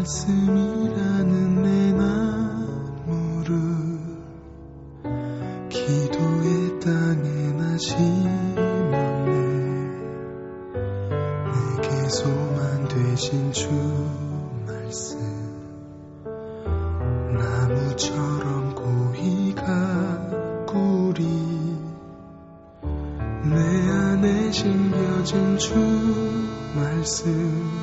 말씀이라는 내 나무를 기도의 땅에 나 심었네. 내게 소망 되신 주 말씀 나무처럼 고이 가꾸리 내 안에 심겨진 주 말씀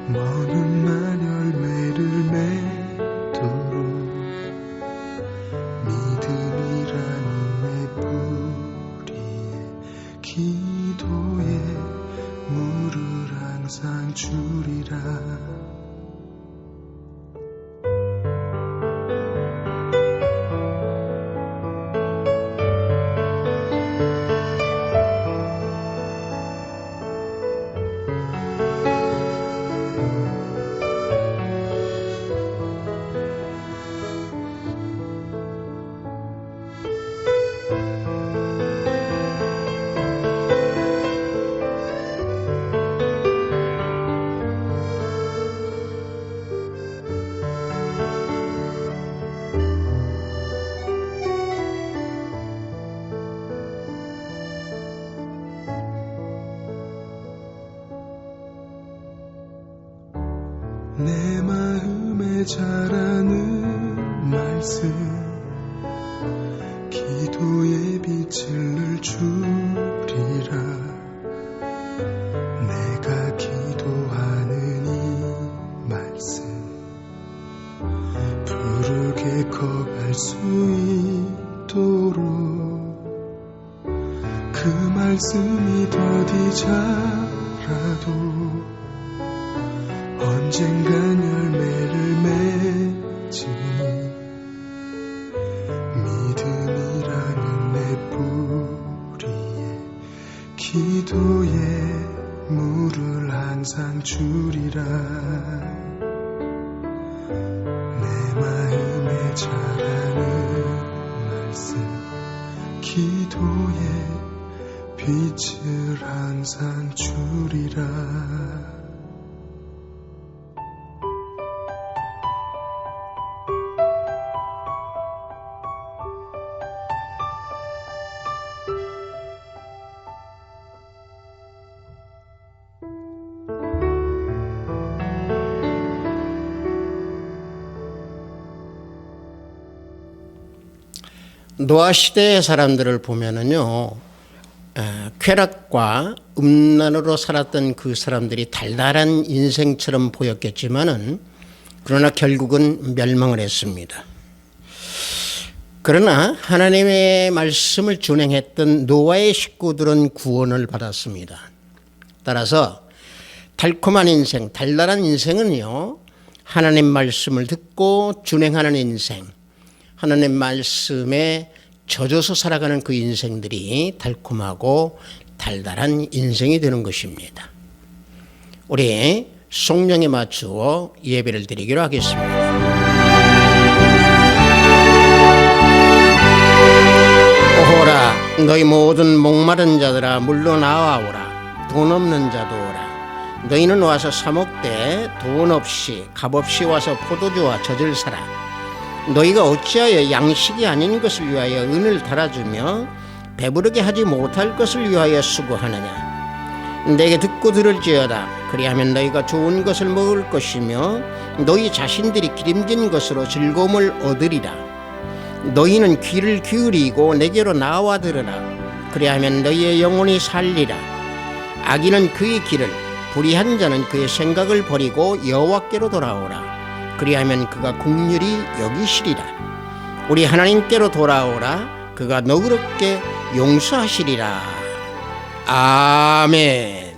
먼 훗날 열매를 맺도록 믿음이라는 내 뿌리에 기도에 물을 항상 주리라. 내 마음에 자라는 말씀 기도의 빛을 늘 주리라. 내가 기도하는 이 말씀 부르게 커갈 수 있도록 그 말씀이 더디 자라도 언젠간 열매를 맺으니 믿음이라는 내 뿌리에 기도에 물을 항상 주리라. 내 마음에 자라는 말씀 기도에 빛을 항상 주리라. 노아 시대의 사람들을 보면은요, 쾌락과 음란으로 살았던 그 사람들이 달달한 인생처럼 보였겠지만은 그러나 결국은 멸망을 했습니다. 그러나 하나님의 말씀을 준행했던 노아의 식구들은 구원을 받았습니다. 따라서 달콤한 인생, 달달한 인생은요, 하나님 말씀을 듣고 준행하는 인생, 하나님 말씀에 젖어서 살아가는 그 인생들이 달콤하고 달달한 인생이 되는 것입니다. 우리 성령에 맞추어 예배를 드리기로 하겠습니다. 오호라 너희 모든 목마른 자들아 물로 나와오라. 돈 없는 자도 오라. 너희는 와서 사 먹되 돈 없이 값 없이 와서 포도주와 젖을 사라. 너희가 어찌하여 양식이 아닌 것을 위하여 은을 달아주며 배부르게 하지 못할 것을 위하여 수고하느냐. 내게 듣고 들을지어다. 그리하면 너희가 좋은 것을 먹을 것이며 너희 자신들이 기름진 것으로 즐거움을 얻으리라. 너희는 귀를 기울이고 내게로 나와 들으라. 그리하면 너희의 영혼이 살리라. 악인은 그의 길을, 불의한 자는 그의 생각을 버리고 여호와께로 돌아오라. 그리하면 그가 긍휼히 여기시리라. 우리 하나님께로 돌아오라. 그가 너그럽게 용서하시리라. 아멘.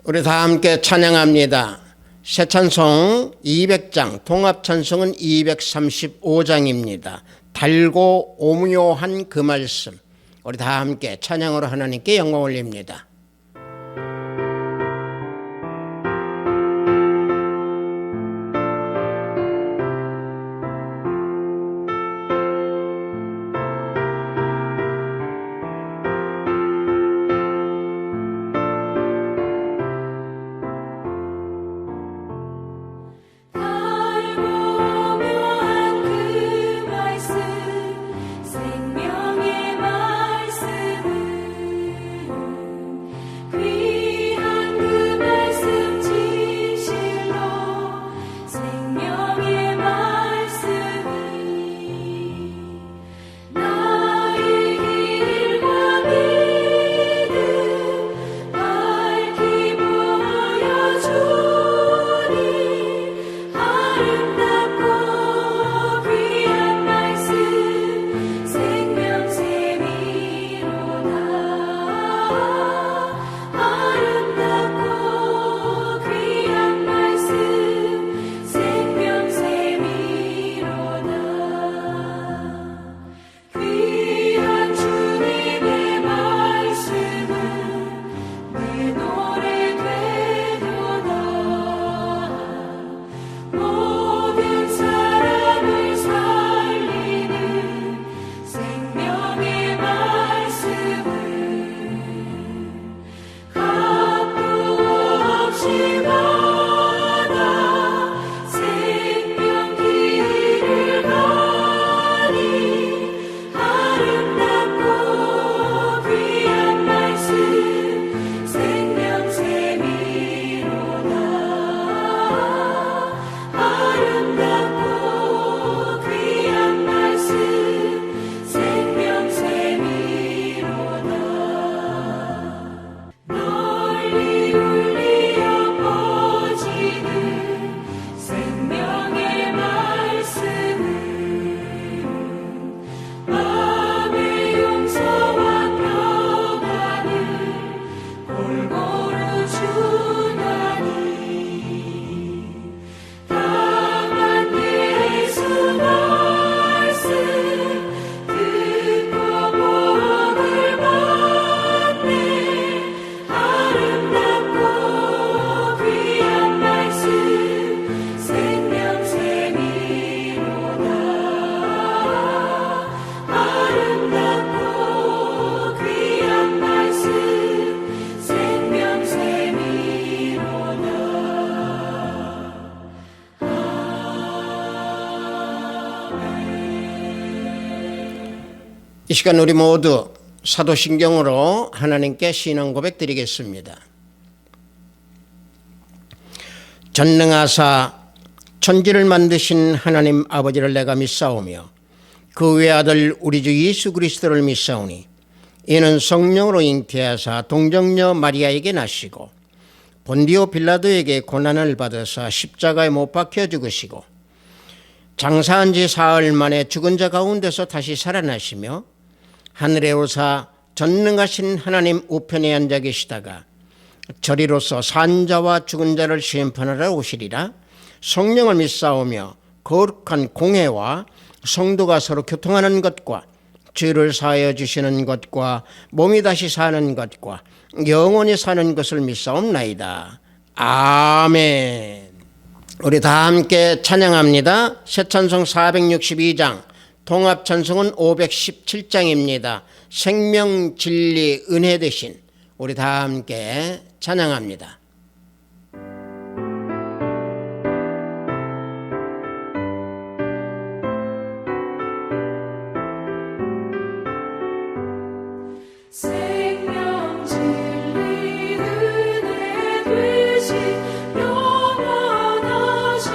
우리 다 함께 찬양합니다. 새 찬송 200장, 통합 찬송은 235장입니다. 달고 오묘한 그 말씀. 우리 다 함께 찬양으로 하나님께 영광 올립니다. 마음의 용서와 평안을 골고루 주나니 다만 예수 말씀 듣고 복을 받네 아름답고 귀한 말씀 생명샘이로다 아름답고 귀한 말씀 생명샘이로다. 이 시간 우리 모두 사도신경으로 하나님께 신앙 고백 드리겠습니다. 전능하사 천지를 만드신 하나님 아버지를 내가 믿사오며 그 외아들 우리 주 예수 그리스도를 믿사오니 이는 성령으로 잉태하사 동정녀 마리아에게 나시고 본디오 빌라도에게 고난을 받으사 십자가에 못 박혀 죽으시고 장사한 지 사흘 만에 죽은 자 가운데서 다시 살아나시며 하늘에 오사 전능하신 하나님 우편에 앉아 계시다가 저리로서 산 자와 죽은 자를 심판하러 오시리라. 성령을 믿사오며 거룩한 공회와 성도가 서로 교통하는 것과 죄를 사하여 주시는 것과 몸이 다시 사는 것과 영원히 사는 것을 믿사옵나이다. 아멘. 우리 다 함께 찬양합니다. 새 찬송 462장, 통합 찬송은 517장입니다. 생명, 진리, 은혜 되신 우리 다 함께 찬양합니다. 생명 진리 은혜 되신 영원하신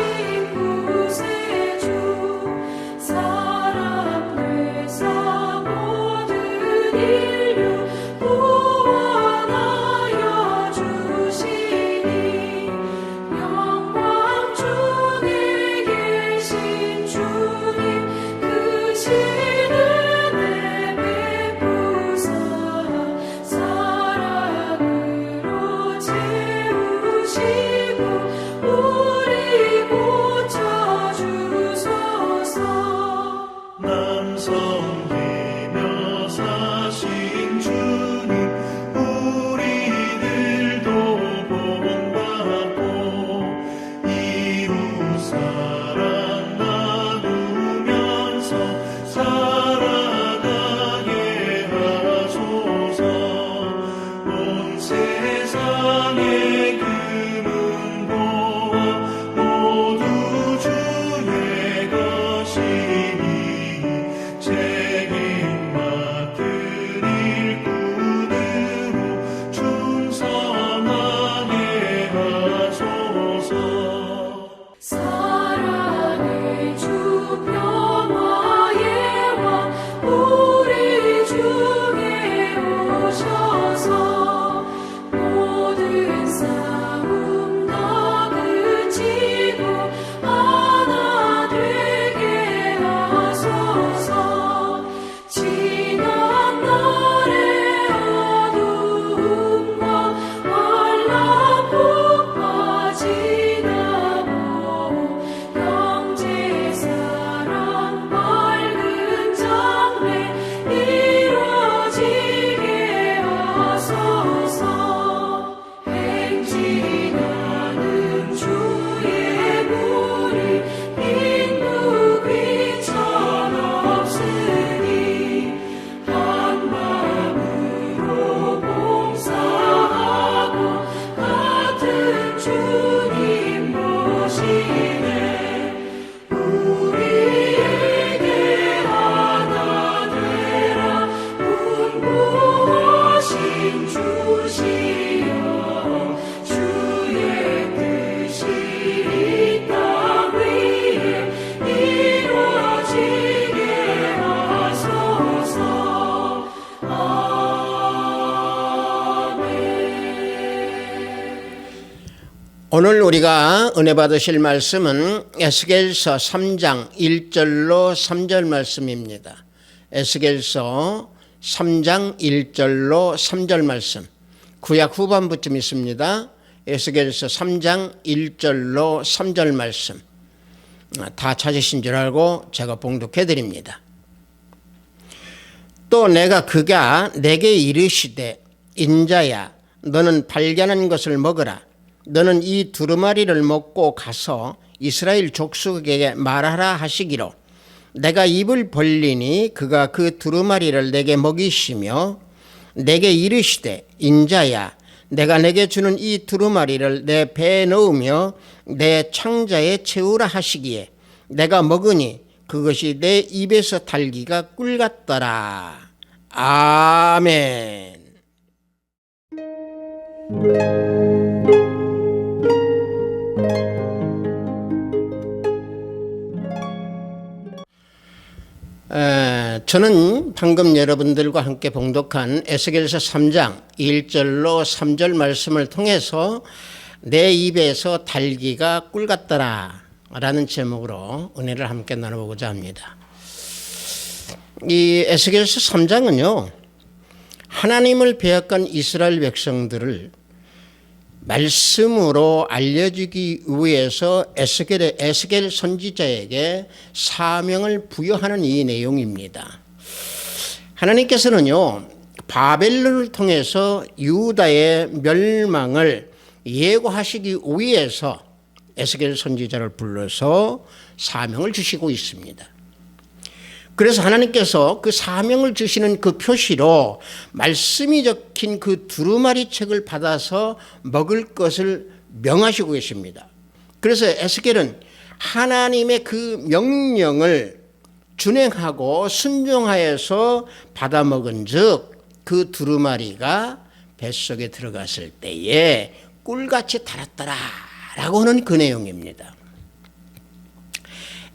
구세주 사람 되사 모든 인류 구원하여 주시니 영광 중에 계신 주님 그 신은혜 베푸사 사랑으로 채우시고 우리 고쳐주소서. 남성되며 사신 주님 우리들도 본받고 이웃 사랑 나누면서 살아가게 하소서. 온 세상의 금은보화 모두 주의 것이니 책임 맡은 일꾼으로 충성하게 하소서. 사랑의 주 평화의 왕 우리 중에 오셔서 모든 싸움 다 그치고 하나 되게 하소서. 지난 날의 어두움과 환란 폭파 지나고 형제 사랑 밝은 장래 이루어지게 하소서. 행진하는 주의 무리 인도 귀천 없으니 한 마음으로 봉사하고 같은 주님 모시네 우리에게 하나 되라 분부하신 주시여 주의 뜻이 이 땅 위에 이루어지게 하소서. 아멘. 오늘 우리가 은혜 받으실 말씀은 에스겔서 3장 1절로 3절 말씀입니다. 에스겔서 3장 1절로 3절 말씀, 구약 후반부쯤 있습니다. 에스겔서 3장 1절로 3절 말씀 다 찾으신 줄 알고 제가 봉독해 드립니다. 또 내가 그가 내게 이르시되 인자야 너는 발견한 것을 먹으라. 너는 이 두루마리를 먹고 가서 이스라엘 족속에게 말하라 하시기로 내가 입을 벌리니 그가 그 두루마리를 내게 먹이시며 내게 이르시되 인자야 내가 내게 주는 이 두루마리를 내 배에 넣으며 내 창자에 채우라 하시기에 내가 먹으니 그것이 내 입에서 달기가 꿀 같더라. 아멘. 저는 방금 여러분들과 함께 봉독한 에스겔서 3장 1절로 3절 말씀을 통해서 내 입에서 달기가 꿀 같더라 라는 제목으로 은혜를 함께 나눠보고자 합니다. 이 에스겔서 3장은요, 하나님을 배역한 이스라엘 백성들을 말씀으로 알려주기 위해서 에스겔 선지자에게 사명을 부여하는 이 내용입니다. 하나님께서는요, 바벨론을 통해서 유다의 멸망을 예고하시기 위해서 에스겔 선지자를 불러서 사명을 주시고 있습니다. 그래서 하나님께서 그 사명을 주시는 그 표시로 말씀이 적힌 그 두루마리 책을 받아서 먹을 것을 명하시고 계십니다. 그래서 에스겔은 하나님의 그 명령을 준행하고 순종하여서 받아 먹은 즉 그 두루마리가 뱃속에 들어갔을 때에 꿀같이 달았더라 라고 하는 그 내용입니다.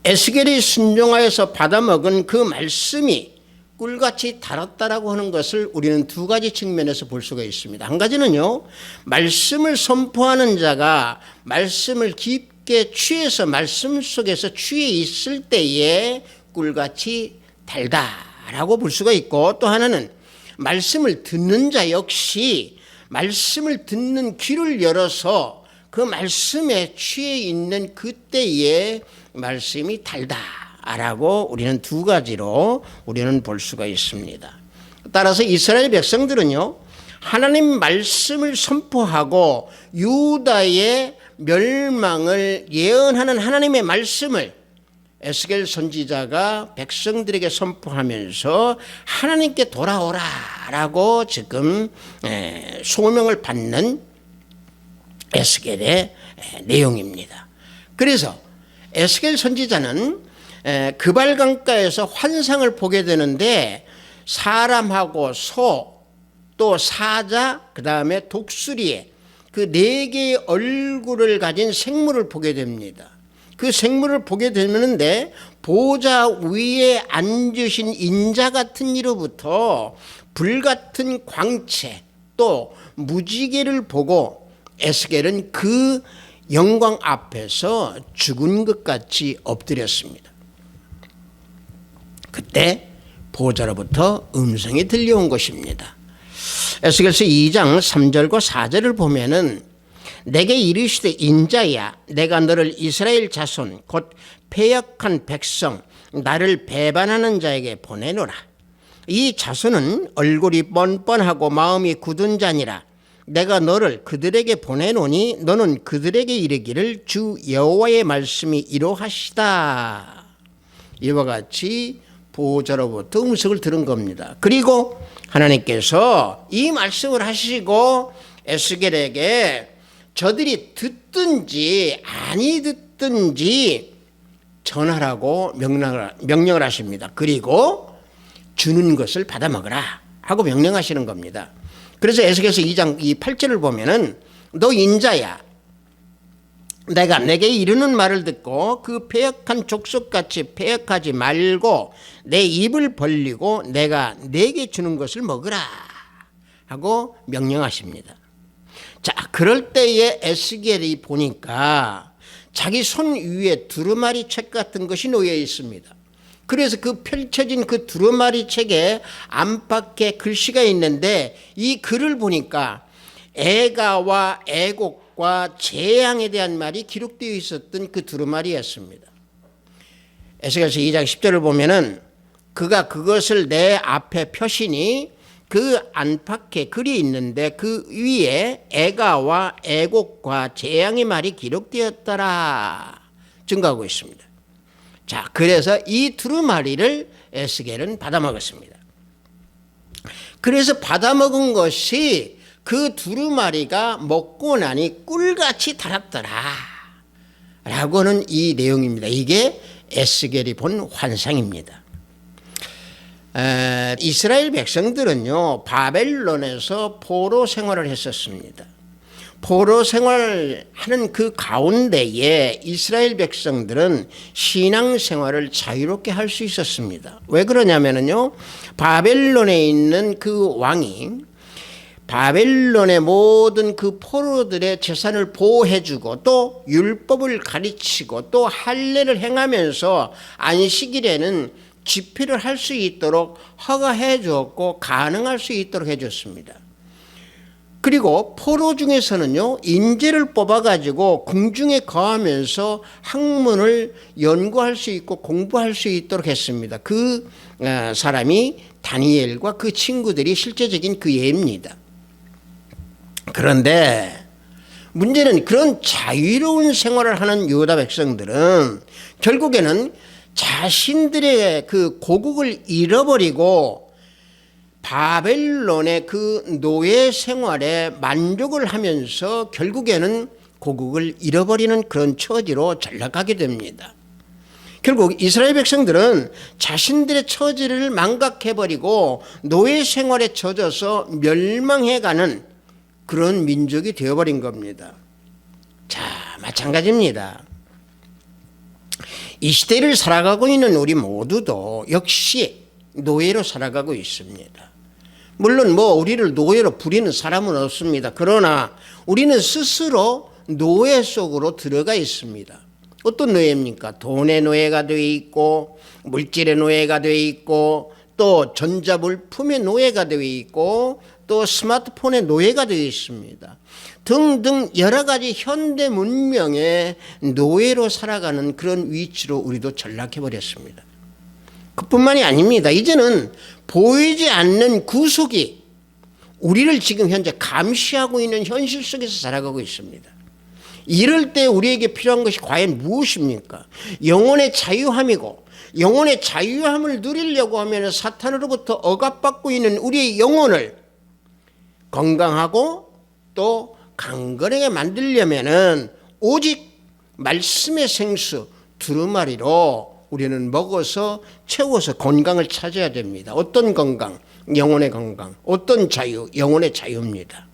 에스겔이 순종하여서 받아먹은 그 말씀이 꿀같이 달았다라고 하는 것을 우리는 두 가지 측면에서 볼 수가 있습니다. 한 가지는요, 말씀을 선포하는 자가 말씀을 깊게 취해서 말씀 속에서 취해 있을 때에 꿀같이 달다라고 볼 수가 있고, 또 하나는 말씀을 듣는 자 역시 말씀을 듣는 귀를 열어서 그 말씀에 취해 있는 그때에 말씀이 달다라고 우리는 두 가지로 우리는 볼 수가 있습니다. 따라서 이스라엘 백성들은요, 하나님 말씀을 선포하고 유다의 멸망을 예언하는 하나님의 말씀을 에스겔 선지자가 백성들에게 선포하면서 하나님께 돌아오라라고 지금 소명을 받는 에스겔의 내용입니다. 그래서 에스겔 선지자는 그발강가에서 환상을 보게 되는데 사람하고 소, 또 사자, 그 다음에 독수리의 그 네 개의 얼굴을 가진 생물을 보게 됩니다. 그 생물을 보게 되는데 보좌 위에 앉으신 인자 같은 이로부터 불같은 광채 또 무지개를 보고 에스겔은 그 영광 앞에서 죽은 것 같이 엎드렸습니다. 그때 보좌로부터 음성이 들려온 것입니다. 에스겔서 2장 3절과 4절을 보면은 내게 이르시되 인자야 내가 너를 이스라엘 자손 곧 패역한 백성 나를 배반하는 자에게 보내노라. 이 자손은 얼굴이 뻔뻔하고 마음이 굳은 자니라. 내가 너를 그들에게 보내노니 너는 그들에게 이르기를 주 여호와의 말씀이 이러하시다. 이와 같이 보호자로부터 음성을 들은 겁니다. 그리고 하나님께서 이 말씀을 하시고 에스겔에게 저들이 듣든지 아니 듣든지 전하라고 명령을 하십니다. 그리고 주는 것을 받아 먹으라 하고 명령하시는 겁니다. 그래서 에스겔서 2장 8절을 보면은 너 인자야 내가 내게 이르는 말을 듣고 그 패역한 족속같이 패역하지 말고 내 입을 벌리고 내가 내게 주는 것을 먹으라 하고 명령하십니다. 자, 그럴 때에 에스겔이 보니까 자기 손 위에 두루마리 책 같은 것이 놓여 있습니다. 그래서 그 펼쳐진 그 두루마리 책에 안팎에 글씨가 있는데 이 글을 보니까 애가와 애곡과 재앙에 대한 말이 기록되어 있었던 그 두루마리였습니다. 에스겔서 2장 10절을 보면은 그가 그것을 내 앞에 펴시니 그 안팎에 글이 있는데 그 위에 애가와 애곡과 재앙의 말이 기록되었더라 증거하고 있습니다. 자, 그래서 이 두루마리를 에스겔은 받아먹었습니다. 그래서 받아먹은 것이 그 두루마리가 먹고 나니 꿀같이 달았더라 라고는 이 내용입니다. 이게 에스겔이 본 환상입니다. 이스라엘 백성들은요, 바벨론에서 포로 생활을 했었습니다. 포로 생활하는 그 가운데에 이스라엘 백성들은 신앙 생활을 자유롭게 할 수 있었습니다. 왜 그러냐면요, 바벨론에 있는 그 왕이 바벨론의 모든 그 포로들의 재산을 보호해주고 또 율법을 가르치고 또 할례를 행하면서 안식일에는 집회를 할 수 있도록 허가해 주었고 가능할 수 있도록 해줬습니다. 그리고 포로 중에서는요, 인재를 뽑아가지고 궁중에 거하면서 학문을 연구할 수 있고 공부할 수 있도록 했습니다. 그 사람이 다니엘과 그 친구들이 실제적인 그 예입니다. 그런데 문제는 그런 자유로운 생활을 하는 유다 백성들은 결국에는 자신들의 그 고국을 잃어버리고 바벨론의 그 노예 생활에 만족을 하면서 결국에는 고국을 잃어버리는 그런 처지로 전락하게 됩니다. 결국 이스라엘 백성들은 자신들의 처지를 망각해버리고 노예 생활에 젖어서 멸망해가는 그런 민족이 되어버린 겁니다. 자, 마찬가지입니다. 이 시대를 살아가고 있는 우리 모두도 역시 노예로 살아가고 있습니다. 물론 우리를 노예로 부리는 사람은 없습니다. 그러나 우리는 스스로 노예 속으로 들어가 있습니다. 어떤 노예입니까? 돈의 노예가 되어 있고 물질의 노예가 되어 있고 또 전자물품의 노예가 되어 있고 또 스마트폰의 노예가 되어 있습니다. 등등 여러 가지 현대 문명의 노예로 살아가는 그런 위치로 우리도 전락해버렸습니다. 그뿐만이 아닙니다. 이제는 보이지 않는 구속이 우리를 지금 현재 감시하고 있는 현실 속에서 살아가고 있습니다. 이럴 때 우리에게 필요한 것이 과연 무엇입니까? 영혼의 자유함이고, 영혼의 자유함을 누리려고 하면 사탄으로부터 억압받고 있는 우리의 영혼을 건강하고 또 강건하게 만들려면은 오직 말씀의 생수 두루마리로 우리는 먹어서 채워서 건강을 찾아야 됩니다. 어떤 건강? 영혼의 건강. 어떤 자유? 영혼의 자유입니다.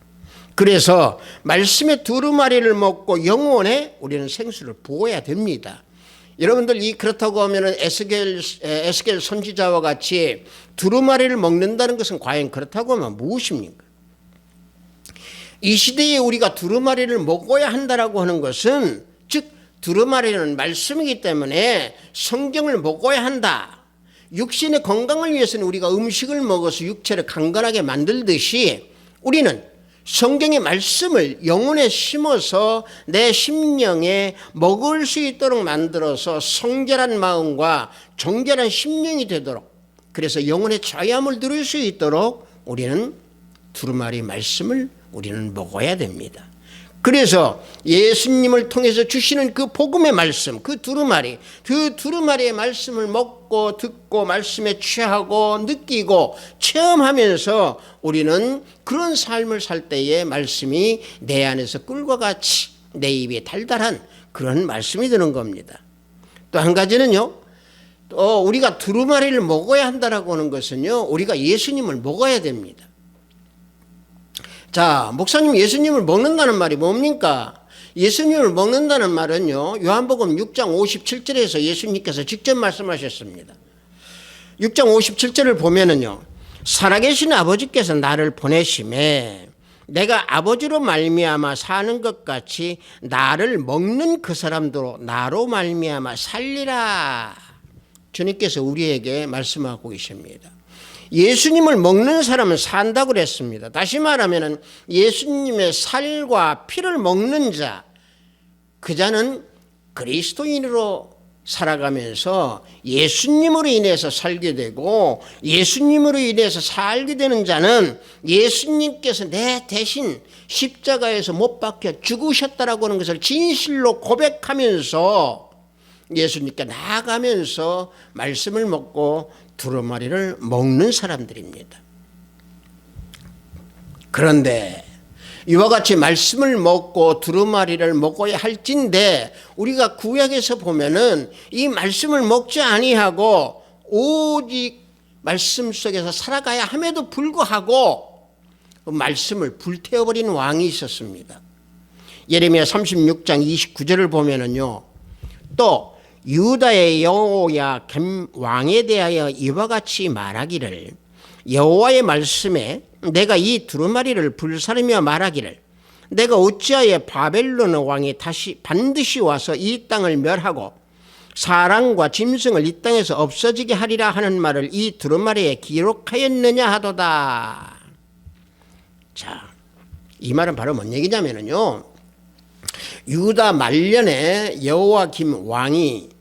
그래서 말씀의 두루마리를 먹고 영혼에 우리는 생수를 부어야 됩니다. 여러분들 그렇다고 하면은 에스겔 선지자와 같이 두루마리를 먹는다는 것은 과연 그렇다고 하면 무엇입니까? 이 시대에 우리가 두루마리를 먹어야 한다라고 하는 것은 즉 두루마리는 말씀이기 때문에 성경을 먹어야 한다. 육신의 건강을 위해서는 우리가 음식을 먹어서 육체를 강건하게 만들듯이 우리는 성경의 말씀을 영혼에 심어서 내 심령에 먹을 수 있도록 만들어서 성결한 마음과 정결한 심령이 되도록, 그래서 영혼의 자유함을 누릴 수 있도록 우리는 두루마리 말씀을 우리는 먹어야 됩니다. 그래서 예수님을 통해서 주시는 그 복음의 말씀, 그 두루마리의 말씀을 먹고 듣고 말씀에 취하고 느끼고 체험하면서 우리는 그런 삶을 살 때에 말씀이 내 안에서 꿀과 같이 내 입에 달달한 그런 말씀이 되는 겁니다. 또 한 가지는요, 또 우리가 두루마리를 먹어야 한다라고 하는 것은요, 우리가 예수님을 먹어야 됩니다. 자, 목사님 예수님을 먹는다는 말이 뭡니까? 예수님을 먹는다는 말은요, 요한복음 6장 57절에서 예수님께서 직접 말씀하셨습니다. 6장 57절을 보면은요, 살아계신 아버지께서 나를 보내심에 내가 아버지로 말미암아 사는 것 같이 나를 먹는 그 사람도 나로 말미암아 살리라. 주님께서 우리에게 말씀하고 계십니다. 예수님을 먹는 사람은 산다고 그랬습니다. 다시 말하면 예수님의 살과 피를 먹는 자, 그 자는 그리스도인으로 살아가면서 예수님으로 인해서 살게 되고, 예수님으로 인해서 살게 되는 자는 예수님께서 내 대신 십자가에서 못 박혀 죽으셨다라고 하는 것을 진실로 고백하면서 예수님께 나아가면서 말씀을 먹고 두루마리를 먹는 사람들입니다. 그런데 이와 같이 말씀을 먹고 두루마리를 먹어야 할진데, 우리가 구약에서 보면은 이 말씀을 먹지 아니하고 오직 말씀 속에서 살아가야 함에도 불구하고 그 말씀을 불태워버린 왕이 있었습니다. 예레미야 36장 29절을 보면은요, 또 유다의 여호야김 왕에 대하여 이와 같이 말하기를, 여호와의 말씀에 내가 이 두루마리를 불사르며 말하기를, 내가 어찌하여 바벨론 왕이 반드시 와서 이 땅을 멸하고 사람과 짐승을 이 땅에서 없어지게 하리라 하는 말을 이 두루마리에 기록하였느냐 하도다. 자, 이 말은 바로 뭔 얘기냐면요, 유다 말년에 여호야김 왕이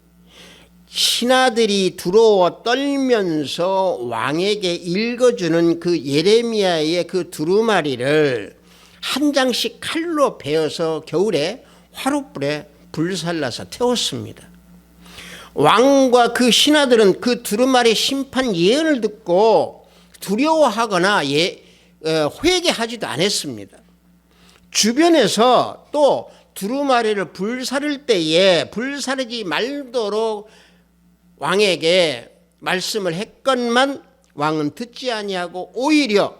신하들이 들어와 떨면서 왕에게 읽어주는 그 예레미야의 그 두루마리를 한 장씩 칼로 베어서 겨울에 화롯불에 불살라서 태웠습니다. 왕과 그 신하들은 그 두루마리 심판 예언을 듣고 두려워하거나 회개하지도 않았습니다. 주변에서 또 두루마리를 불사를 때에 불사르지 말도록 왕에게 말씀을 했건만 왕은 듣지 아니하고 오히려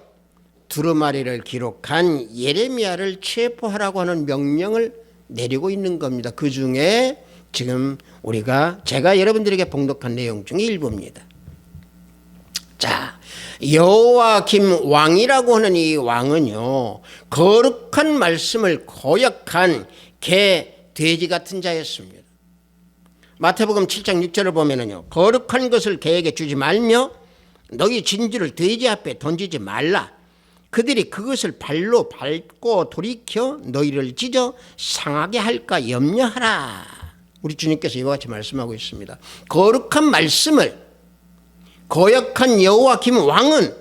두루마리를 기록한 예레미야를 체포하라고 하는 명령을 내리고 있는 겁니다. 그 중에 지금 제가 여러분들에게 봉독한 내용 중에 일부입니다. 자, 여호야김 왕이라고 하는 이 왕은요, 거룩한 말씀을 거역한 돼지 같은 자였습니다. 마태복음 7장 6절을 보면은요, 거룩한 것을 개에게 주지 말며 너희 진주를 돼지 앞에 던지지 말라. 그들이 그것을 발로 밟고 돌이켜 너희를 찢어 상하게 할까 염려하라. 우리 주님께서 이와 같이 말씀하고 있습니다. 거룩한 말씀을 거역한 여호야김 왕은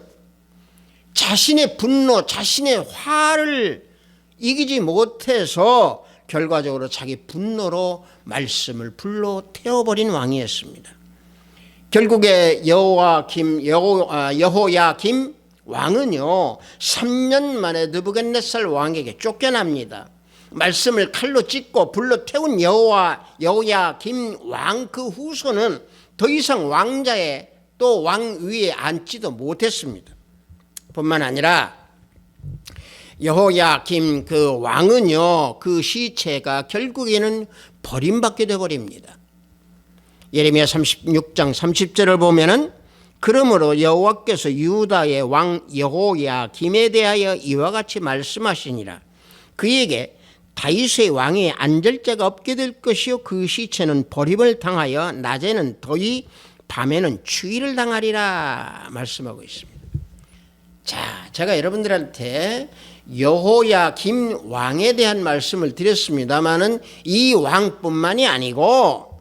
자신의 분노, 자신의 화를 이기지 못해서 결과적으로 자기 분노로 말씀을 불로 태워버린 왕이었습니다. 결국에 여호야김 왕은요 3년 만에 느부갓네살 왕에게 쫓겨납니다. 말씀을 칼로 찢고 불로 태운 여호야김 왕 그 후손은 더 이상 왕자에 또 왕위에 앉지도 못했습니다. 뿐만 아니라 여호야김 그 왕은요, 그 시체가 결국에는 버림받게 되어버립니다. 예레미야 36장 30절을 보면은, 그러므로 여호와께서 유다의 왕 여호야김에 대하여 이와 같이 말씀하시니라. 그에게 다윗의 왕에 앉을 자가 없게 될 것이요, 그 시체는 버림을 당하여 낮에는 더위 밤에는 추위를 당하리라 말씀하고 있습니다. 자, 제가 여러분들한테 여호야김 왕에 대한 말씀을 드렸습니다마는 이 왕뿐만이 아니고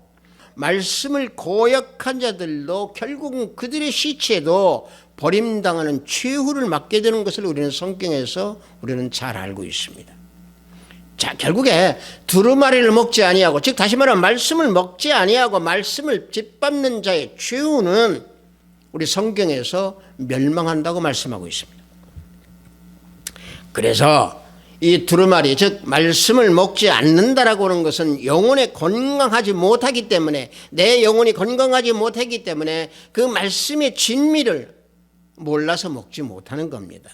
말씀을 거역한 자들도 결국은 그들의 시체도 버림당하는 최후를 맞게 되는 것을 우리는 성경에서 잘 알고 있습니다. 자, 결국에 두루마리를 먹지 아니하고, 즉 다시 말하면 말씀을 먹지 아니하고 말씀을 짓밟는 자의 최후는 우리 성경에서 멸망한다고 말씀하고 있습니다. 그래서 이 두루마리, 즉 말씀을 먹지 않는다라고 하는 것은 영혼에 건강하지 못하기 때문에, 내 영혼이 건강하지 못하기 때문에 그 말씀의 진미를 몰라서 먹지 못하는 겁니다.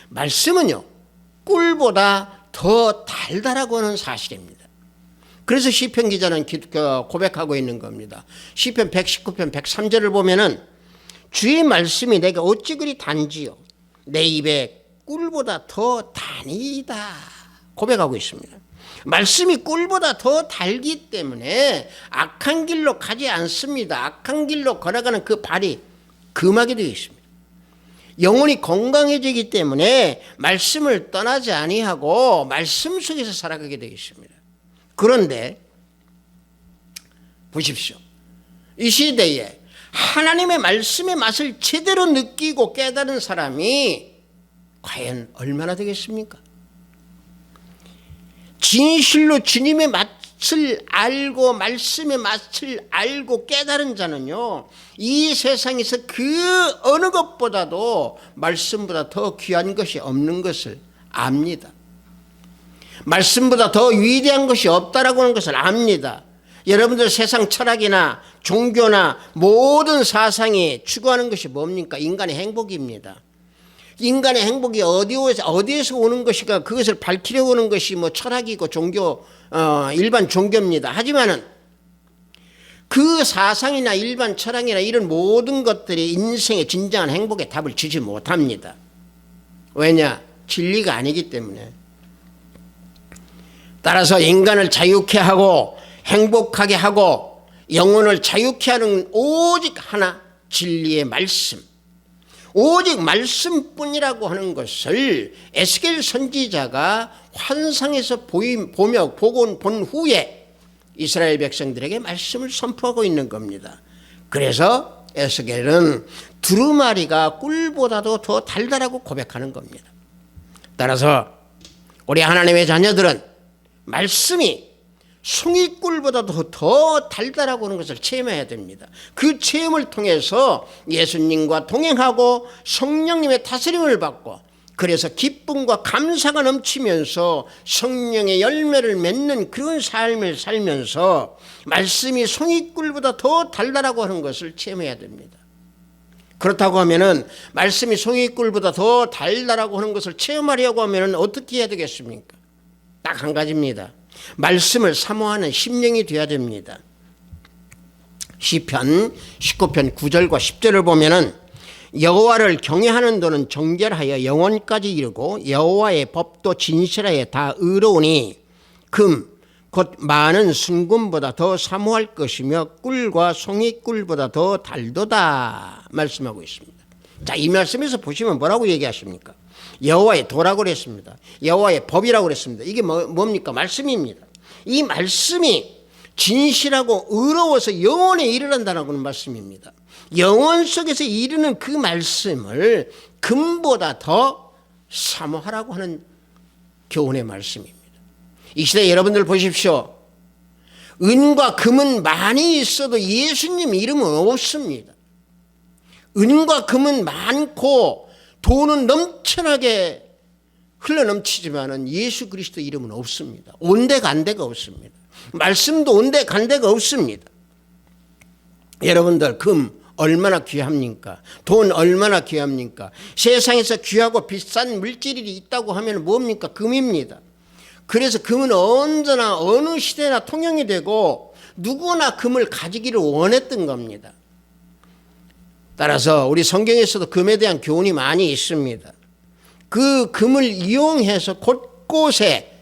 말씀은요, 꿀보다 더 달다라고 하는 사실입니다. 그래서 시편 기자는 고백하고 있는 겁니다. 시편 119편 103절을 보면은, 주의 말씀이 내가 어찌 그리 단지요, 내 입에 꿀보다 더 단이다 고백하고 있습니다. 말씀이 꿀보다 더 달기 때문에 악한 길로 가지 않습니다. 악한 길로 걸어가는 그 발이 금하게 되어 있습니다. 영혼이 건강해지기 때문에 말씀을 떠나지 아니하고 말씀 속에서 살아가게 되어 있습니다. 그런데 보십시오. 이 시대에 하나님의 말씀의 맛을 제대로 느끼고 깨달은 사람이 과연 얼마나 되겠습니까? 진실로 주님의 맛을 알고 말씀의 맛을 알고 깨달은 자는요, 이 세상에서 그 어느 것보다도 말씀보다 더 귀한 것이 없는 것을 압니다. 말씀보다 더 위대한 것이 없다라고 하는 것을 압니다. 여러분들 세상 철학이나 종교나 모든 사상이 추구하는 것이 뭡니까? 인간의 행복입니다. 인간의 행복이 어디에서 오는 것인가, 그것을 밝히려고 하는 것이 뭐 철학이고 종교, 일반 종교입니다. 하지만은 그 사상이나 일반 철학이나 이런 모든 것들이 인생의 진정한 행복에 답을 주지 못합니다. 왜냐? 진리가 아니기 때문에. 따라서 인간을 자유케 하고 행복하게 하고 영혼을 자유케 하는 오직 하나, 진리의 말씀. 오직 말씀뿐이라고 하는 것을 에스겔 선지자가 환상에서 본 후에 이스라엘 백성들에게 말씀을 선포하고 있는 겁니다. 그래서 에스겔은 두루마리가 꿀보다도 더 달달하고 고백하는 겁니다. 따라서 우리 하나님의 자녀들은 말씀이 송이꿀보다도 더 달달하고 하는 것을 체험해야 됩니다. 그 체험을 통해서 예수님과 동행하고 성령님의 다스림을 받고, 그래서 기쁨과 감사가 넘치면서 성령의 열매를 맺는 그런 삶을 살면서 말씀이 송이꿀보다 더 달달하고 하는 것을 체험해야 됩니다. 그렇다고 하면은 말씀이 송이꿀보다 더 달달하고 하는 것을 체험하려고 하면은 어떻게 해야 되겠습니까? 딱 한 가지입니다. 말씀을 사모하는 심령이 되어야 됩니다. 시편 19편 9절과 10절을 보면은 여호와를 경외하는 도는 정결하여 영원까지 이르고 여호와의 법도 진실하여 다 의로우니 금 곧 많은 순금보다 더 사모할 것이며 꿀과 송이꿀보다 더 달도다 말씀하고 있습니다. 자, 이 말씀에서 보시면 뭐라고 얘기하십니까? 여호와의 도라고 그랬습니다. 여호와의 법이라고 그랬습니다. 이게 뭡니까? 말씀입니다. 이 말씀이 진실하고 의로워서 영원에 이르는다는 말씀입니다. 영원 속에서 이르는 그 말씀을 금보다 더 사모하라고 하는 교훈의 말씀입니다. 이 시대 여러분들 보십시오. 은과 금은 많이 있어도 예수님 이름은 없습니다. 은과 금은 많고 돈은 넘쳐나게 흘러넘치지만은 예수 그리스도 이름은 없습니다. 온데간데가 없습니다. 말씀도 온데간데가 없습니다. 여러분들 금 얼마나 귀합니까? 돈 얼마나 귀합니까? 세상에서 귀하고 비싼 물질이 있다고 하면 뭡니까? 금입니다. 그래서 금은 언제나 어느 시대나 통용이 되고 누구나 금을 가지기를 원했던 겁니다. 따라서 우리 성경에서도 금에 대한 교훈이 많이 있습니다. 그 금을 이용해서 곳곳에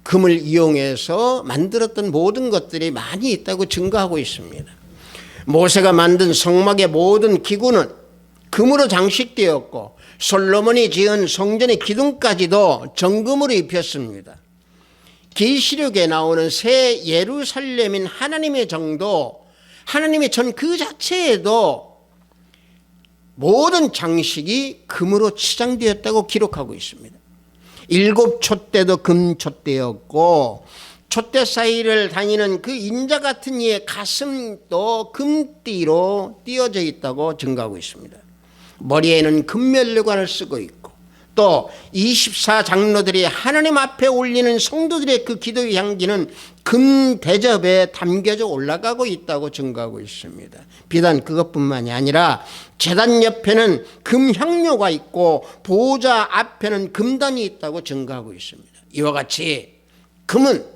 금을 이용해서 만들었던 모든 것들이 많이 있다고 증거하고 있습니다. 모세가 만든 성막의 모든 기구는 금으로 장식되었고 솔로몬이 지은 성전의 기둥까지도 정금으로 입혔습니다. 계시록에 나오는 새 예루살렘인 하나님의 정도, 하나님의 전 그 자체에도 모든 장식이 금으로 치장되었다고 기록하고 있습니다. 7촛대도 금촛대였고 촛대 사이를 다니는 그 인자 같은 이의 가슴도 금띠로 띄어져 있다고 증거하고 있습니다. 머리에는 금면류관을 쓰고 있고 또 24장로들이 하나님 앞에 올리는 성도들의 그 기도의 향기는 금 대접에 담겨져 올라가고 있다고 증거하고 있습니다. 비단 그것뿐만이 아니라 제단 옆에는 금 향료가 있고 보좌 앞에는 금단이 있다고 증거하고 있습니다. 이와 같이 금은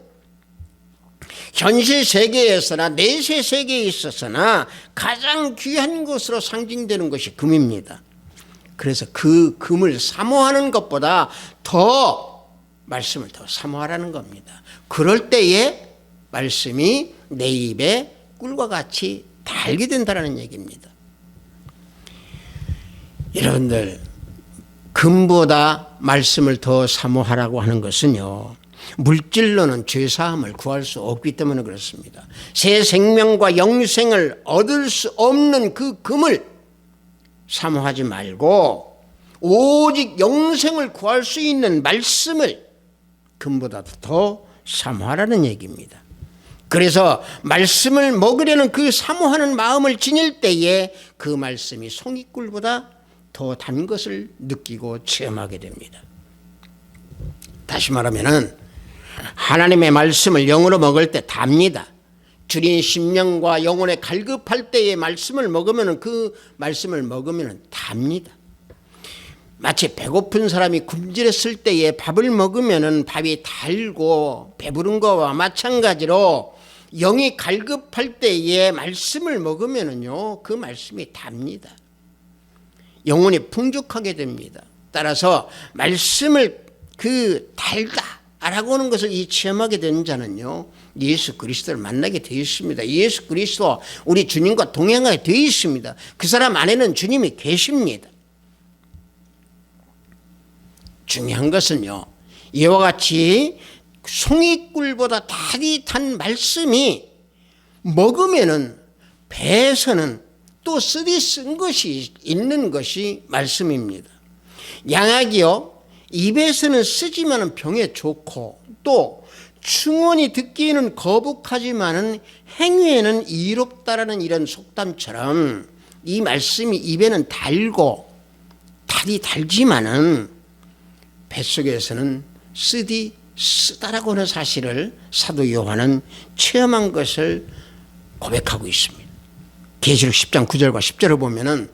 현실 세계에서나 내세 세계에 있어서나 가장 귀한 것으로 상징되는 것이 금입니다. 그래서 그 금을 사모하는 것보다 더 말씀을 더 사모하라는 겁니다. 그럴 때에 말씀이 내 입에 꿀과 같이 달게 된다는 얘기입니다. 여러분들, 금보다 말씀을 더 사모하라고 하는 것은요, 물질로는 죄사함을 구할 수 없기 때문에 그렇습니다. 새 생명과 영생을 얻을 수 없는 그 금을 사모하지 말고 오직 영생을 구할 수 있는 말씀을 금보다 더 사모하라는 얘기입니다. 그래서 말씀을 먹으려는 그 사모하는 마음을 지닐 때에 그 말씀이 송이꿀보다 더 단 것을 느끼고 체험하게 됩니다. 다시 말하면은 하나님의 말씀을 영으로 먹을 때 답니다. 주린 심령과 영혼에 갈급할 때의 말씀을 먹으면 그 말씀을 먹으면 답니다. 마치 배고픈 사람이 굶주렸을 때에 밥을 먹으면 밥이 달고 배부른 거와 마찬가지로 영이 갈급할 때에 말씀을 먹으면요 그 말씀이 답니다. 영혼이 풍족하게 됩니다. 따라서 말씀을 그 달다라고 하는 것을 이 체험하게 된 자는요 예수 그리스도를 만나게 되어 있습니다. 예수 그리스도 우리 주님과 동행하게 되어 있습니다. 그 사람 안에는 주님이 계십니다. 중요한 것은요 이와 같이 송이꿀보다 달이 탄 말씀이 먹으면은 배에서는 또 쓰디 쓴 것이 있는 것이 말씀입니다. 양약이요 입에서는 쓰지만은 병에 좋고 또 충언이 듣기에는 거북하지만은 행위에는 이롭다라는 이런 속담처럼 이 말씀이 입에는 달고 달이 달지만은 뱃속에서는 쓰디 쓰다라고 하는 사실을 사도 요한은 체험한 것을 고백하고 있습니다. 계시록 10장 9절과 10절을 보면은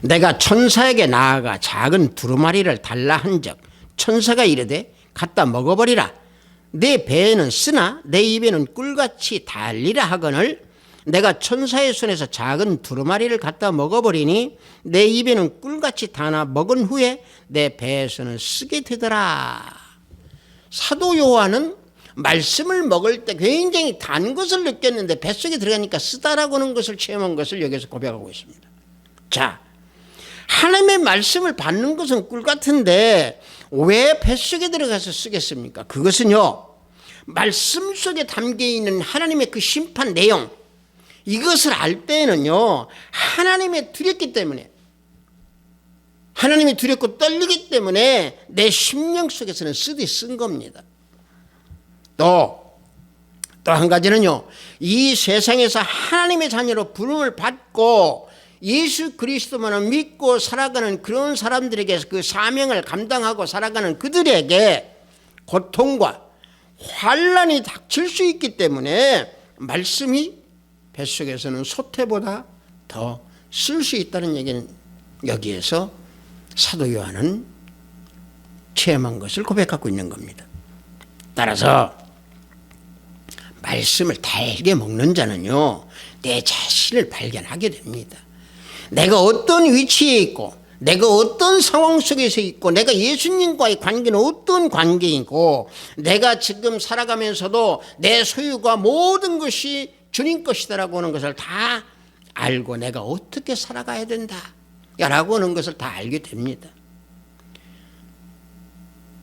내가 천사에게 나아가 작은 두루마리를 달라 한즉 천사가 이르되 갖다 먹어버리라. 내 배에는 쓰나 내 입에는 꿀같이 달리라 하거늘 내가 천사의 손에서 작은 두루마리를 갖다 먹어버리니 내 입에는 꿀같이 다나 먹은 후에 내 배에서는 쓰게 되더라. 사도 요한은 말씀을 먹을 때 굉장히 단 것을 느꼈는데 뱃속에 들어가니까 쓰다라고 하는 것을 체험한 것을 여기서 고백하고 있습니다. 자, 하나님의 말씀을 받는 것은 꿀 같은데 왜 뱃속에 들어가서 쓰겠습니까? 그것은요 말씀 속에 담겨있는 하나님의 그 심판 내용 이것을 알 때에는요 하나님의 두렵기 때문에 하나님이 두렵고 떨리기 때문에 내 심령 속에서는 쓰디 쓴 겁니다. 또 한 가지는요 이 세상에서 하나님의 자녀로 부름을 받고 예수 그리스도만을 믿고 살아가는 그런 사람들에게 그 사명을 감당하고 살아가는 그들에게 고통과 환난이 닥칠 수 있기 때문에 말씀이 뱃속에서는 솥태보다 더 쓸 수 있다는 얘기는 여기에서 사도 요한은 체험한 것을 고백하고 있는 겁니다. 따라서 말씀을 달게 먹는 자는요 내 자신을 발견하게 됩니다. 내가 어떤 위치에 있고 내가 어떤 상황 속에서 있고 내가 예수님과의 관계는 어떤 관계이고 내가 지금 살아가면서도 내 소유가 모든 것이 주님 것이다라고 하는 것을 다 알고 내가 어떻게 살아가야 된다라고 하는 것을 다 알게 됩니다.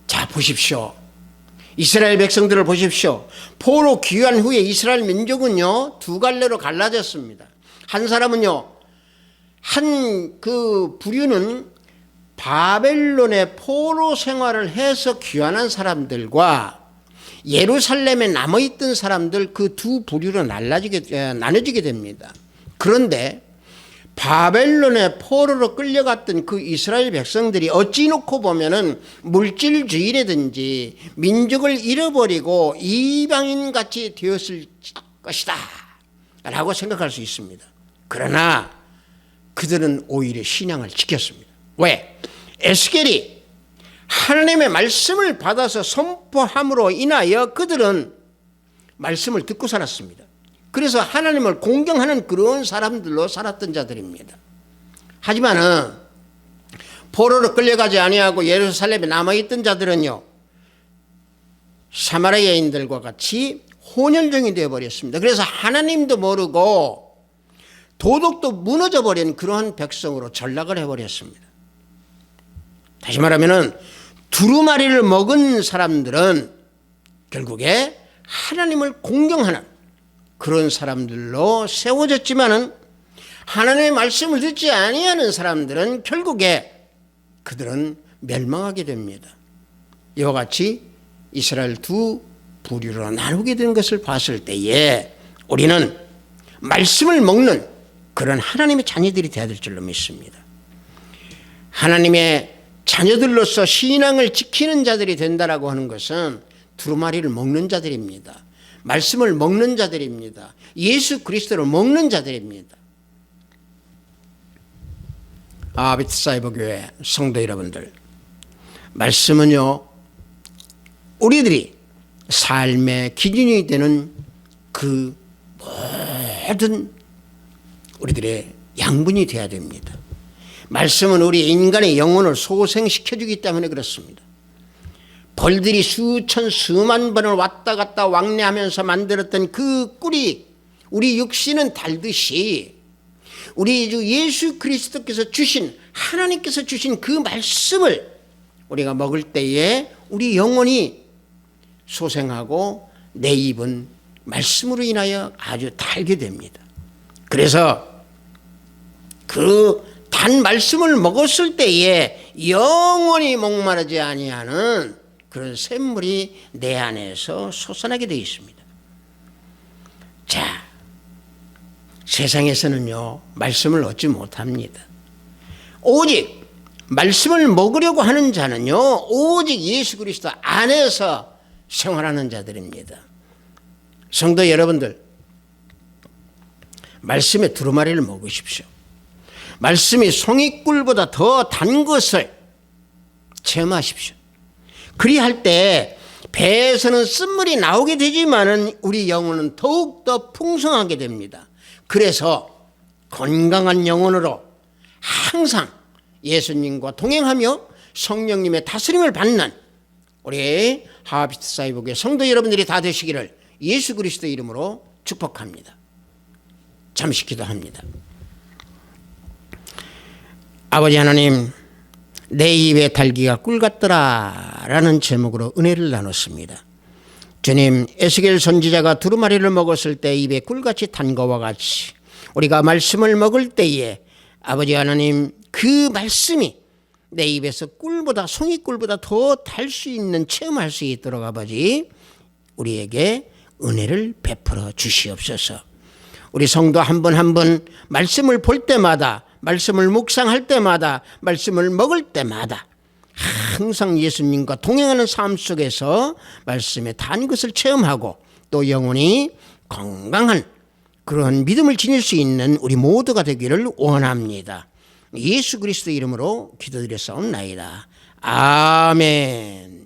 자 보십시오. 이스라엘 백성들을 보십시오. 포로 귀환 후에 이스라엘 민족은요 두 갈래로 갈라졌습니다. 한 사람은요 한 그 부류는 바벨론의 포로 생활을 해서 귀환한 사람들과 예루살렘에 남아있던 사람들 그 두 부류로 나눠지게 됩니다. 그런데 바벨론의 포로로 끌려갔던 그 이스라엘 백성들이 어찌 놓고 보면은 물질주의라든지 민족을 잃어버리고 이방인같이 되었을 것이다 라고 생각할 수 있습니다. 그러나 그들은 오히려 신앙을 지켰습니다. 왜? 에스겔이 하나님의 말씀을 받아서 선포함으로 인하여 그들은 말씀을 듣고 살았습니다. 그래서 하나님을 공경하는 그런 사람들로 살았던 자들입니다. 하지만은 포로로 끌려가지 아니하고 예루살렘에 남아있던 자들은요, 사마리아인들과 같이 혼혈종이 되어버렸습니다. 그래서 하나님도 모르고 도덕도 무너져 버린 그러한 백성으로 전락을 해버렸습니다. 다시 말하면 두루마리를 먹은 사람들은 결국에 하나님을 공경하는 그런 사람들로 세워졌지만은 하나님의 말씀을 듣지 아니하는 사람들은 결국에 그들은 멸망하게 됩니다. 이와 같이 이스라엘 두 부류로 나누게 된 것을 봤을 때에 우리는 말씀을 먹는 그런 하나님의 자녀들이 되어야 될 줄로 믿습니다. 하나님의 자녀들로서 신앙을 지키는 자들이 된다라고 하는 것은 두루마리를 먹는 자들입니다. 말씀을 먹는 자들입니다. 예수 그리스도를 먹는 자들입니다. 베트사이다 교회 성도 여러분들, 말씀은요, 우리들이 삶의 기준이 되는 그 모든 우리들의 양분이 되어야 됩니다. 말씀은 우리 인간의 영혼을 소생시켜주기 때문에 그렇습니다. 벌들이 수천 수만 번을 왔다 갔다 왕래하면서 만들었던 그 꿀이 우리 육신은 달듯이 우리 주 예수 그리스도께서 주신, 하나님께서 주신 그 말씀을 우리가 먹을 때에 우리 영혼이 소생하고 내 입은 말씀으로 인하여 아주 달게 됩니다. 그래서 그 단 말씀을 먹었을 때에 영원히 목마르지 아니하는 그런 샘물이 내 안에서 솟아나게 되어 있습니다. 자, 세상에서는요, 말씀을 얻지 못합니다. 오직 말씀을 먹으려고 하는 자는요, 오직 예수 그리스도 안에서 생활하는 자들입니다. 성도 여러분들, 말씀의 두루마리를 먹으십시오. 말씀이 송이꿀보다 더 단 것을 체험하십시오. 그리할 때 배에서는 쓴물이 나오게 되지만은 우리 영혼은 더욱더 풍성하게 됩니다. 그래서 건강한 영혼으로 항상 예수님과 동행하며 성령님의 다스림을 받는 우리 하비트사이복의 성도 여러분들이 다 되시기를 예수 그리스도 이름으로 축복합니다. 잠시 기도합니다. 아버지 하나님, 내 입에 달기가 꿀 같더라 라는 제목으로 은혜를 나눴습니다. 주님, 에스겔 선지자가 두루마리를 먹었을 때 입에 꿀같이 단 것과 같이 우리가 말씀을 먹을 때에 아버지 하나님, 그 말씀이 내 입에서 꿀보다, 송이꿀보다 더 달 수 있는, 체험할 수 있도록 아버지 우리에게 은혜를 베풀어 주시옵소서. 우리 성도 한 분 한 분 말씀을 볼 때마다, 말씀을 묵상할 때마다, 말씀을 먹을 때마다 항상 예수님과 동행하는 삶 속에서 말씀의 단 것을 체험하고 또 영혼이 건강한 그런 믿음을 지닐 수 있는 우리 모두가 되기를 원합니다. 예수 그리스도 이름으로 기도드렸사옵나이다. 아멘.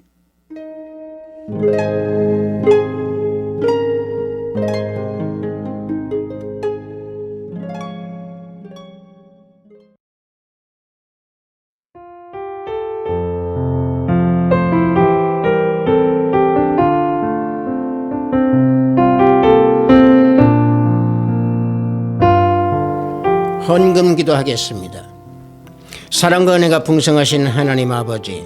헌금 기도하겠습니다. 사랑과 은혜가 풍성하신 하나님 아버지,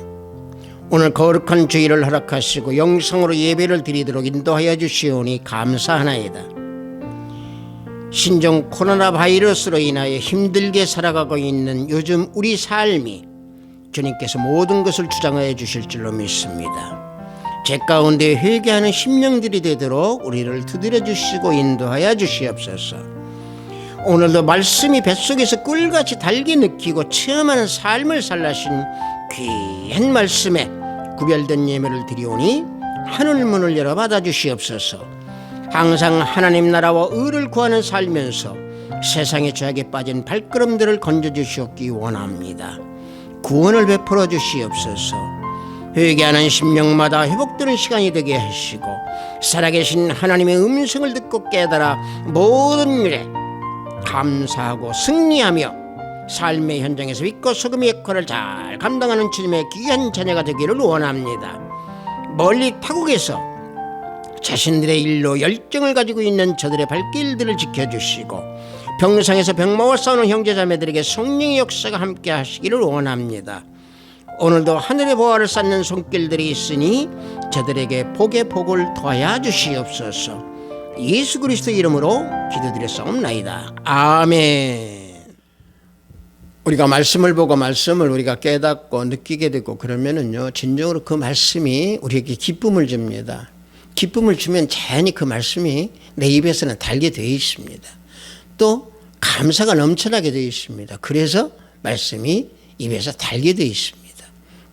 오늘 거룩한 주일을 허락하시고 영성으로 예배를 드리도록 인도하여 주시오니 감사하나이다. 신종 코로나 바이러스로 인하여 힘들게 살아가고 있는 요즘 우리 삶이 주님께서 모든 것을 주장하여 주실 줄로 믿습니다. 죄 가운데 회개하는 심령들이 되도록 우리를 두드려 주시고 인도하여 주시옵소서. 오늘도 말씀이 뱃속에서 꿀같이 달게 느끼고 체험하는 삶을 살라신 귀한 말씀에 구별된 예배를 드리오니 하늘문을 열어 받아주시옵소서. 항상 하나님 나라와 의를 구하는 살면서 세상의 죄악에 빠진 발걸음들을 건져주시옵기 원합니다. 구원을 베풀어 주시옵소서. 회개하는 심령마다 회복되는 시간이 되게 하시고 살아계신 하나님의 음성을 듣고 깨달아 모든 일에 감사하고 승리하며 삶의 현장에서 빛과 소금의 역할을 잘 감당하는 주님의 귀한 자녀가 되기를 원합니다. 멀리 타국에서 자신들의 일로 열정을 가지고 있는 저들의 발길들을 지켜주시고 병상에서 병마와 싸우는 형제자매들에게 성령의 역사가 함께 하시기를 원합니다. 오늘도 하늘의 보화를 쌓는 손길들이 있으니 저들에게 복의 복을 더하여 주시옵소서. 예수 그리스도 이름으로 기도드렸사옵나이다. 아멘. 우리가 말씀을 보고 말씀을 우리가 깨닫고 느끼게 되고 그러면은요, 진정으로 그 말씀이 우리에게 기쁨을 줍니다. 기쁨을 주면 자연히 그 말씀이 내 입에서는 달게 되어 있습니다. 또 감사가 넘쳐나게 되어 있습니다. 그래서 말씀이 입에서 달게 되어 있습니다.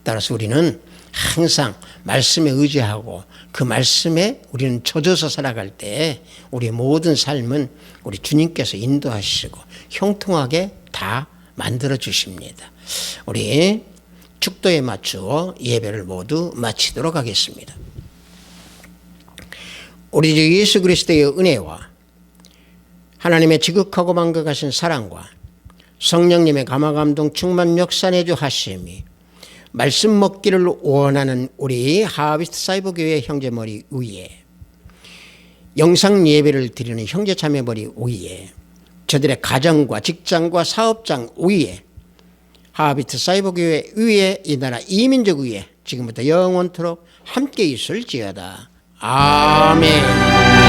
따라서 우리는 항상 말씀에 의지하고 그 말씀에 우리는 젖어서 살아갈 때 우리 모든 삶은 우리 주님께서 인도하시고 형통하게 다 만들어 주십니다. 우리 축도에 맞추어 예배를 모두 마치도록 하겠습니다. 우리 주 예수 그리스도의 은혜와 하나님의 지극하고 만극하신 사랑과 성령님의 감화감동 충만 역사 내주 하심이 말씀 먹기를 원하는 우리 하비스트 사이버교회 형제머리 위에, 영상 예배를 드리는 형제자매머리 위에, 저들의 가정과 직장과 사업장 위에, 하비스트 사이버교회 위에, 이 나라 이민족 위에 지금부터 영원토록 함께 있을지어다. 아멘.